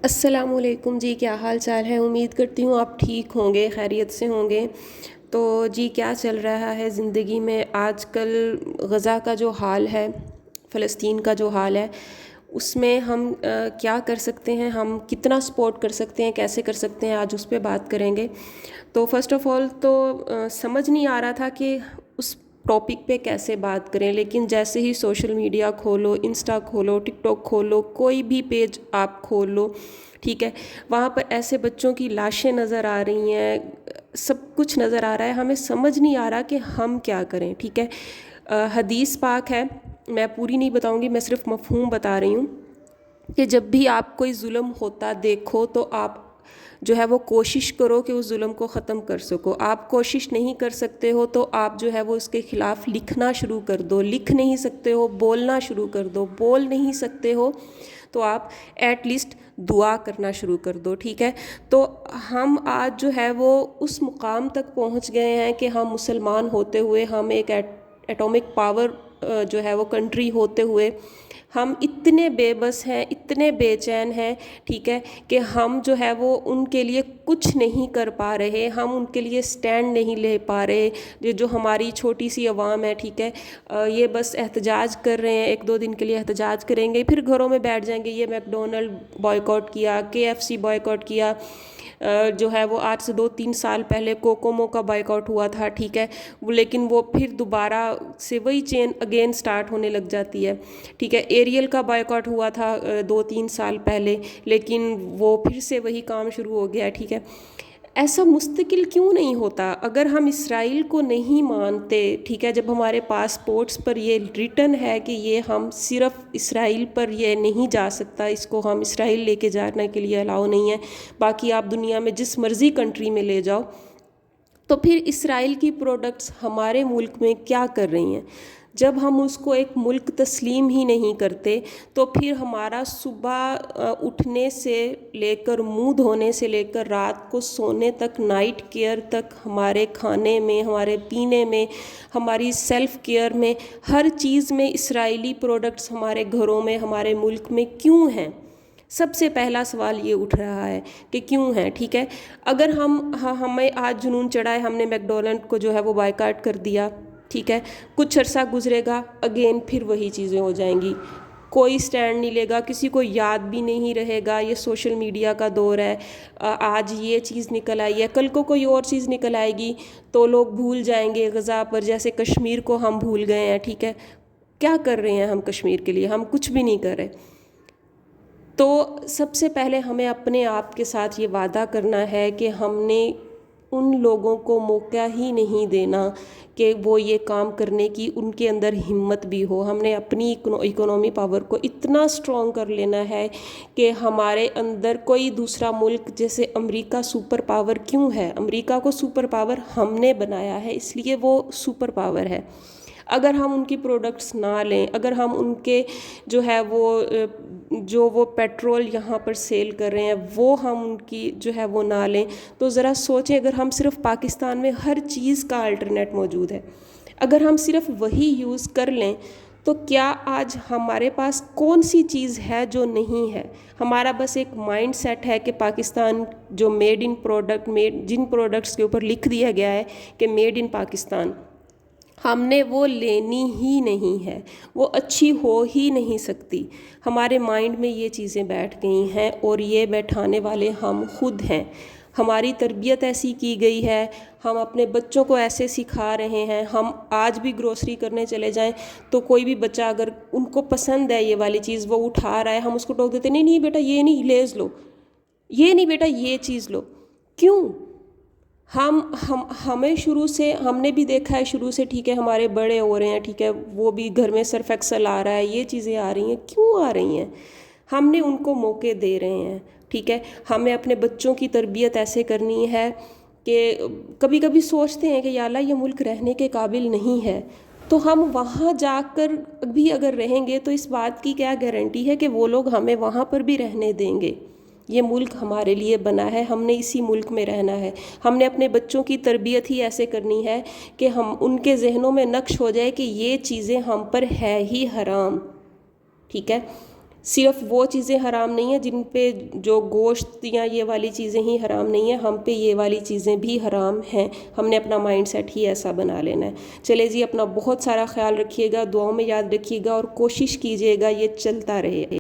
السلام علیکم جی، کیا حال چال ہے؟ امید کرتی ہوں آپ ٹھیک ہوں گے، خیریت سے ہوں گے۔ تو جی کیا چل رہا ہے زندگی میں آج کل؟ غزہ کا جو حال ہے، فلسطین کا جو حال ہے، اس میں ہم کیا کر سکتے ہیں، ہم کتنا سپورٹ کر سکتے ہیں، کیسے کر سکتے ہیں، آج اس پہ بات کریں گے۔ تو فرسٹ آف آل تو سمجھ نہیں آ رہا تھا کہ اس ٹاپک پہ کیسے بات کریں، لیکن جیسے ہی سوشل میڈیا کھولو، انسٹا کھولو، ٹک ٹاک کھولو، کوئی بھی پیج آپ کھول لو، ٹھیک ہے، وہاں پر ایسے بچوں کی لاشیں نظر آ رہی ہیں، سب کچھ نظر آ رہا ہے، ہمیں سمجھ نہیں آ رہا کہ ہم کیا کریں، ٹھیک ہے۔ حدیث پاک ہے، میں پوری نہیں بتاؤں گی، میں صرف مفہوم بتا رہی ہوں کہ جب بھی آپ کوئی ظلم ہوتا دیکھو تو آپ جو ہے وہ کوشش کرو کہ اس ظلم کو ختم کر سکو۔ آپ کوشش نہیں کر سکتے ہو تو آپ جو ہے وہ اس کے خلاف لکھنا شروع کر دو، لکھ نہیں سکتے ہو بولنا شروع کر دو، بول نہیں سکتے ہو تو آپ ایٹ لیسٹ دعا کرنا شروع کر دو، ٹھیک ہے۔ تو ہم آج جو ہے وہ اس مقام تک پہنچ گئے ہیں کہ ہم مسلمان ہوتے ہوئے، ہم ایک ایٹامک پاور جو ہے وہ کنٹری ہوتے ہوئے ہم اتنے بے بس ہیں، اتنے بے چین ہیں، ٹھیک ہے، کہ ہم جو ہے وہ ان کے لیے کچھ نہیں کر پا رہے، ہم ان کے لیے سٹینڈ نہیں لے پا رہے۔ یہ جو ہماری چھوٹی سی عوام ہے، ٹھیک ہے، یہ بس احتجاج کر رہے ہیں، ایک دو دن کے لیے احتجاج کریں گے، پھر گھروں میں بیٹھ جائیں گے۔ یہ میک ڈونلڈ بائیکاٹ کیا، KFC بائیکاٹ کیا، جو ہے وہ آج سے 2-3 سال پہلے کوکومو کا بائیکاٹ ہوا تھا، ٹھیک ہے، لیکن وہ پھر دوبارہ سے وہی چین اگین سٹارٹ ہونے لگ جاتی ہے، ٹھیک ہے۔ ایریل کا بائیکاٹ ہوا تھا 2-3 سال پہلے، لیکن وہ پھر سے وہی کام شروع ہو گیا، ٹھیک ہے۔ ایسا مستقل کیوں نہیں ہوتا؟ اگر ہم اسرائیل کو نہیں مانتے، ٹھیک ہے، جب ہمارے پاسپورٹس پر یہ ریٹن ہے کہ یہ ہم صرف اسرائیل پر یہ نہیں جا سکتا، اس کو ہم اسرائیل لے کے جانے کے لیے الاؤ نہیں ہے، باقی آپ دنیا میں جس مرضی کنٹری میں لے جاؤ، تو پھر اسرائیل کی پروڈکٹس ہمارے ملک میں کیا کر رہی ہیں؟ جب ہم اس کو ایک ملک تسلیم ہی نہیں کرتے تو پھر ہمارا صبح اٹھنے سے لے کر منہ دھونے سے لے کر رات کو سونے تک، نائٹ کیئر تک، ہمارے کھانے میں، ہمارے پینے میں، ہماری سیلف کیئر میں، ہر چیز میں اسرائیلی پروڈکٹس ہمارے گھروں میں، ہمارے ملک میں کیوں ہیں؟ سب سے پہلا سوال یہ اٹھ رہا ہے کہ کیوں ہیں، ٹھیک ہے۔ اگر ہمیں آج جنون چڑھا ہے، ہم نے میک ڈونلڈ کو جو ہے وہ بائیکاٹ کر دیا، ٹھیک ہے، کچھ عرصہ گزرے گا، اگین پھر وہی چیزیں ہو جائیں گی، کوئی سٹینڈ نہیں لے گا، کسی کو یاد بھی نہیں رہے گا۔ یہ سوشل میڈیا کا دور ہے، آج یہ چیز نکل آئی ہے، کل کو کوئی اور چیز نکل آئے گی تو لوگ بھول جائیں گے غزہ پر، جیسے کشمیر کو ہم بھول گئے ہیں، ٹھیک ہے۔ کیا کر رہے ہیں ہم کشمیر کے لیے؟ ہم کچھ بھی نہیں کر رہے۔ تو سب سے پہلے ہمیں اپنے آپ کے ساتھ یہ وعدہ کرنا ہے کہ ہم نے ان لوگوں کو موقع ہی نہیں دینا کہ وہ یہ کام کرنے کی ان کے اندر ہمت بھی ہو۔ ہم نے اپنی اکنامی پاور کو اتنا سٹرونگ کر لینا ہے کہ ہمارے اندر کوئی دوسرا ملک، جیسے امریکہ سپر پاور کیوں ہے؟ امریکہ کو سپر پاور ہم نے بنایا ہے، اس لیے وہ سپر پاور ہے۔ اگر ہم ان کی پروڈکٹس نہ لیں، اگر ہم ان کے جو ہے وہ پیٹرول یہاں پر سیل کر رہے ہیں وہ ہم ان کی جو ہے وہ نہ لیں، تو ذرا سوچیں، اگر ہم صرف پاکستان میں ہر چیز کا الٹرنیٹ موجود ہے، اگر ہم صرف وہی یوز کر لیں تو کیا آج ہمارے پاس کون سی چیز ہے جو نہیں ہے؟ ہمارا بس ایک مائنڈ سیٹ ہے کہ پاکستان جو جن پروڈکٹس کے اوپر لکھ دیا گیا ہے کہ میڈ ان پاکستان، ہم نے وہ لینی ہی نہیں ہے، وہ اچھی ہو ہی نہیں سکتی۔ ہمارے مائنڈ میں یہ چیزیں بیٹھ گئی ہیں اور یہ بیٹھانے والے ہم خود ہیں۔ ہماری تربیت ایسی کی گئی ہے، ہم اپنے بچوں کو ایسے سکھا رہے ہیں۔ ہم آج بھی گروسری کرنے چلے جائیں تو کوئی بھی بچہ اگر ان کو پسند ہے یہ والی چیز، وہ اٹھا رہا ہے، ہم اس کو ٹوک دیتے، نہیں نہیں بیٹا یہ نہیں، لیز لو، یہ نہیں بیٹا یہ چیز لو۔ کیوں؟ ہمیں شروع سے ہم نے بھی دیکھا ہے، شروع سے، ٹھیک ہے، ہمارے بڑے ہو رہے ہیں، ٹھیک ہے، وہ بھی گھر میں سرف ایکسل آ رہا ہے، یہ چیزیں آ رہی ہیں، کیوں آ رہی ہیں؟ ہم نے ان کو موقع دے رہے ہیں، ٹھیک ہے۔ ہمیں اپنے بچوں کی تربیت ایسے کرنی ہے کہ کبھی کبھی سوچتے ہیں کہ یا اللہ یہ ملک رہنے کے قابل نہیں ہے، تو ہم وہاں جا کر بھی اگر رہیں گے تو اس بات کی کیا گارنٹی ہے کہ وہ لوگ ہمیں وہاں پر بھی رہنے دیں گے؟ یہ ملک ہمارے لیے بنا ہے، ہم نے اسی ملک میں رہنا ہے۔ ہم نے اپنے بچوں کی تربیت ہی ایسے کرنی ہے کہ ہم ان کے ذہنوں میں نقش ہو جائے کہ یہ چیزیں ہم پر ہے ہی حرام، ٹھیک ہے۔ صرف وہ چیزیں حرام نہیں ہیں جن پہ جو گوشت یا یہ والی چیزیں ہی حرام نہیں ہیں، ہم پہ یہ والی چیزیں بھی حرام ہیں. ہم نے اپنا مائنڈ سیٹ ہی ایسا بنا لینا ہے. چلے جی، اپنا بہت سارا خیال رکھیے گا، دعاؤں میں یاد رکھیے گا اور کوشش کیجیے گا یہ چلتا رہے.